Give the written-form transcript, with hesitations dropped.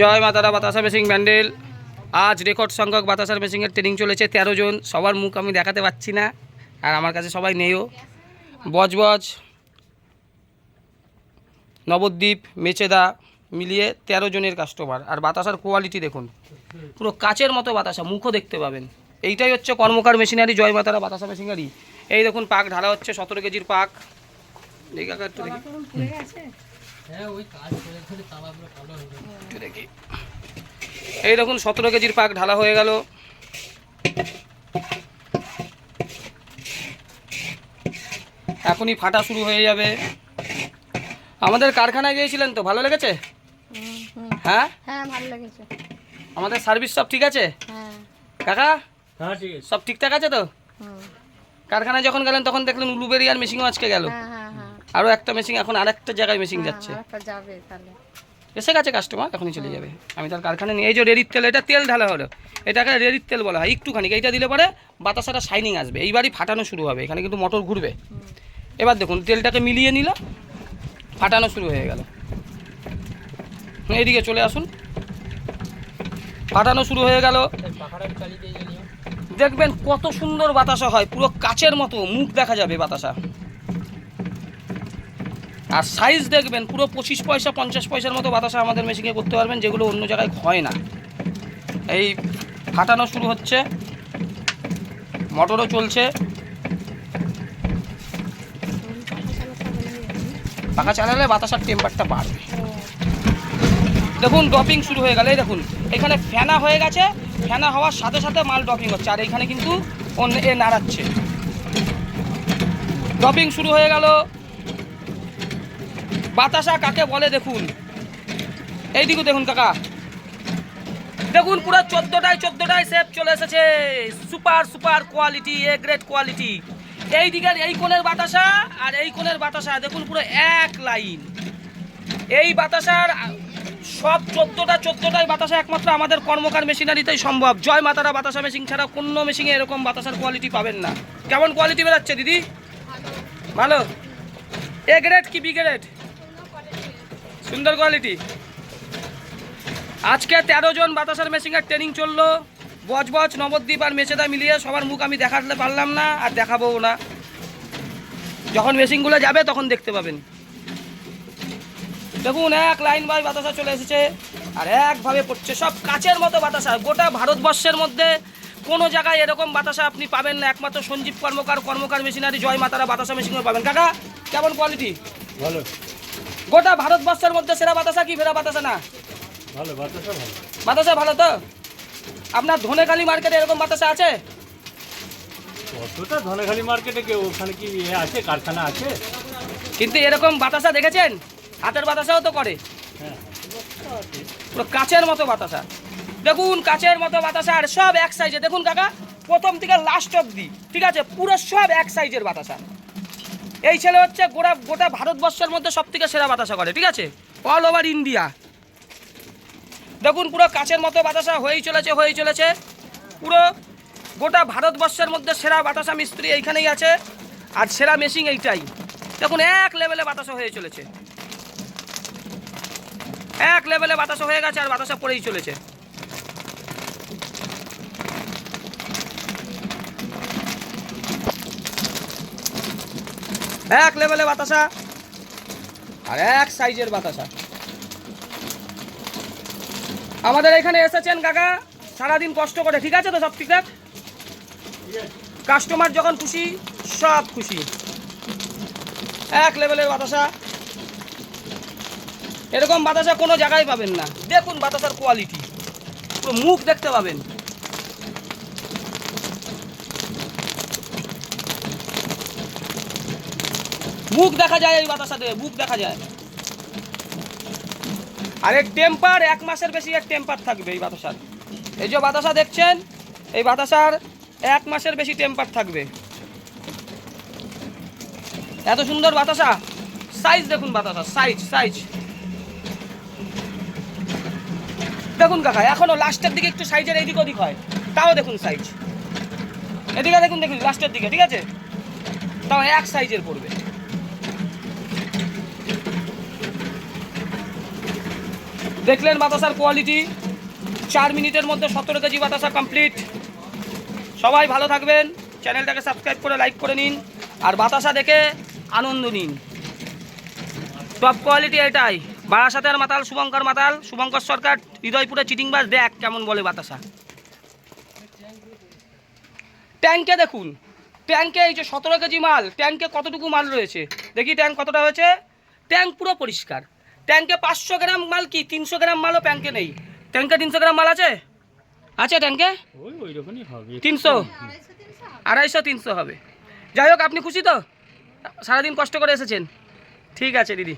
জয় মাতারা বাতাসা মেশিন ব্যান্ডেল। আজ রেকর্ড সংখ্যক বাতাসার মেশিনের ট্রেনিং চলেছে, 13 জন। সবার মুখ আমি দেখাতে পাচ্ছি না, আর আমার কাছে সবাই নেইও। বজবজ, নবদ্বীপ, মেচেদা মিলিয়ে 13 জনের কাস্টমার। আর বাতাসার কোয়ালিটি দেখুন, পুরো কাচের মতো বাতাসা, মুখও দেখতে পাবেন। এইটাই হচ্ছে কর্মকার মেশিনারি, জয় মাতারা বাতাসা মেশিনারি। এই দেখুন পাক ঢালা হচ্ছে, 17 কেজির পাক। এই দেখুন 17 কেজির পাক ঢালা হয়ে গেল। এখনই ফাটা শুরু হয়ে যাবে। আমাদের কারখানায় গিয়েছিলেন তো, ভালো লেগেছে? হ্যাঁ হ্যাঁ ভালো লেগেছে। আমাদের সার্ভিস সব ঠিক আছে? হ্যাঁ কাকা, হ্যাঁ ঠিক আছে, সব ঠিকঠাক আছে তো? কারখানায় যখন গেলেন তখন দেখলেন উলুবেরিয়ার মেশিনও আজকে গেল। আরও একটা মেশিন, এখন আরেকটা জায়গায় মেশিন যাচ্ছে। এসে গেছে কাস্টমার, এখনই চলে যাবে। আমি তার কারখানা নিয়ে, এই যে রেডির তেল, এটা তেল ঢালা হলো, এটাকে রেডির তেল বলা হয়। একটুখানি এইটা দিলে পরে বাতাসাটা শাইনিং আসবে, এইবারই ফাটানো শুরু হবে। এখানে কিন্তু মোটর ঘুরবে। এবার দেখুন তেলটাকে মিলিয়ে নিল, ফাটানো শুরু হয়ে গেল। এইদিকে চলে আসুন, ফাটানো শুরু হয়ে গেল। দেখবেন কত সুন্দর বাতাসা হয়, পুরো কাচের মতো, মুখ দেখা যাবে বাতাসা। আর সাইজ দেখবেন পুরো 25 পয়সা 50 পয়সার মতো বাতাসা আমাদের মেশিনে করতে পারবেন, যেগুলো অন্য জায়গায় হয় না। এই ফাটানো শুরু হচ্ছে, মোটরও চলছে। পাখা চালালে বাতাসার টেম্পারটা বাড়বে। দেখুন ড্রপিং শুরু হয়ে গেল। এই দেখুন এখানে ফেনা হয়ে গেছে, ফেনা হওয়ার সাথে সাথে মাল ড্রপিং হচ্ছে। আর এখানে কিন্তু অন্য এ নাড়াচ্ছে। ড্রপিং শুরু হয়ে গেল। বাতাসা কাকে বলে দেখুন, এইদিকে দেখুন কাকা, দেখুন পুরো 14টায় শেপ চলে এসেছে। Super super quality, A grade quality. এই দিকের এই কোণের বাতাসা আর এই কোণের বাতাসা দেখুন পুরো এক লাইন। এই বাতাসার সব 14টায় বাতাসা একমাত্র আমাদের কর্মকার মেশিনারিতেই সম্ভব। জয় মাতারা বাতাসা মেশিন ছাড়া কোনো মেশিনে এরকম বাতাসার কোয়ালিটি পাবেন না। কেমন কোয়ালিটি বেরাচ্ছে দিদি? ভালো। এ গ্রেড কি বি গ্রেড? সুন্দর কোয়ালিটি। আজকে 13 জন বাতাসার মেশিনের ট্রেনিং চললো। বজবজ, নবদ্বীপ আর মেচেদা মিলিয়ে সবার মুখ আমি দেখাতে পারলাম না, আর দেখাবো না। যখন মেশিনগুলো যাবে তখন দেখতে পাবেন। দেখুন এক লাইন বাই বাতাসা চলে এসেছে, আর একভাবে পড়ছে। সব কাচের মতো বাতাসা। গোটা ভারতবর্ষের মধ্যে কোনো জায়গায় এরকম বাতাসা আপনি পাবেন না, একমাত্র সঞ্জীব কর্মকার মেশিনারি জয় মাতারা বাতাসা মেশিনও পাবেন। কাকা কেমন কোয়ালিটি? ভালো। গোটা ভারতবর্ষের মধ্যে সেরা বাতাসা কি ফেরা বাতাসা না? ভালো বাতাসা, ভালো বাতাসা। ভালো তো? আপনার ধনেখালি মার্কেটে এরকম বাতাসা আছে? কতটা ধনেখালি মার্কেটে কেউ, ওখানে কি আছে, কারখানা আছে? কিন্তু এরকম বাতাসা দেখেছেন? হাতের বাতাসাও তো করে। হ্যাঁ, পুরো কাচের মতো বাতাসা। দেখুন কাচের মতো বাতাসা, আর সব এক সাইজে। দেখুন কাকা প্রথম থেকে লাস্ট অবধি, ঠিক আছে, পুরো সব এক সাইজের বাতাসা। এই ছেলে হচ্ছে গোটা ভারতবর্ষের মধ্যে সব থেকে সেরা বাতাসা করে, ঠিক আছে, অল ওভার ইন্ডিয়া। দেখুন পুরো কাচের মতো বাতাসা হয়েই চলেছে। পুরো গোটা ভারতবর্ষের মধ্যে সেরা বাতাসা মিস্ত্রি এইখানেই আছে, আর সেরা মেশিন এইটাই। দেখুন এক লেভেলে বাতাসা হয়ে চলেছে, এক লেভেলে বাতাসা হয়ে গেছে, আর বাতাসা পড়েই চলেছে। এক লেভেলে বাতাসা আর এক সাইজের বাতাসা। আমাদের এখানে এসেছেন কাকা সারাদিন কষ্ট করে, ঠিক আছে তো? সব ঠিকঠাক? কাস্টমার যখন খুশি, সব খুশি। এক লেভেলের বাতাসা, এরকম বাতাসা কোনো জায়গায় পাবেন না। দেখুন বাতাসার কোয়ালিটি, পুরো মুখ দেখতে পাবেন। মুখ দেখা যায় এই বাতাসাতে, মুখ দেখা যায়। আর এর টেম্পার 1 মাসের বেশি এর টেম্পার থাকবে এই বাতাসার। এই যে বাতাসা দেখছেন, এই বাতাসার 1 মাসের বেশি টেম্পার থাকবে। এত সুন্দর বাতাসা। সাইজ দেখুন বাতাসা, সাইজ দেখুন কাকা। এখনো লাস্টের দিকে একটু সাইজের এইদিক ওদিক হয়, তাও দেখুন সাইজ। এদিকে দেখুন লাস্টের দিকে, ঠিক আছে, তাও এক সাইজের পড়বে। দেখলেন বাতাসার কোয়ালিটি, 4 মিনিটের মধ্যে 17 কেজি বাতাসা কমপ্লিট। সবাই ভালো থাকবেন, চ্যানেলটাকে সাবস্ক্রাইব করে লাইক করে নিন, আর বাতাসা দেখে আনন্দ নিন। টপ কোয়ালিটি এটাই। বারাসাতের মাতাল শুভঙ্কর সরকার, হৃদয়পুরে চিটিংবাজ, দেখ কেমন বলে বাতাসা। ট্যাঙ্কে দেখুন, ট্যাঙ্কে এই যে 17 কেজি মাল, ট্যাঙ্কে কতটুকু মাল রয়েছে দেখি, ট্যাঙ্ক কতটা হয়েছে। ট্যাঙ্ক পুরো পরিষ্কার। ট্যাঙ্কে 500 গ্রাম মাল কি 300 গ্রাম মালও ট্যাঙ্কে নেই। ট্যাঙ্কে 300 গ্রাম মাল আছে, আছে ট্যাঙ্কে ওই রকমই হবে, 300, 250, 300 হবে। যাই হোক, আপনি খুশি তো? সারাদিন কষ্ট করে এসেছেন, ঠিক আছে দিদি।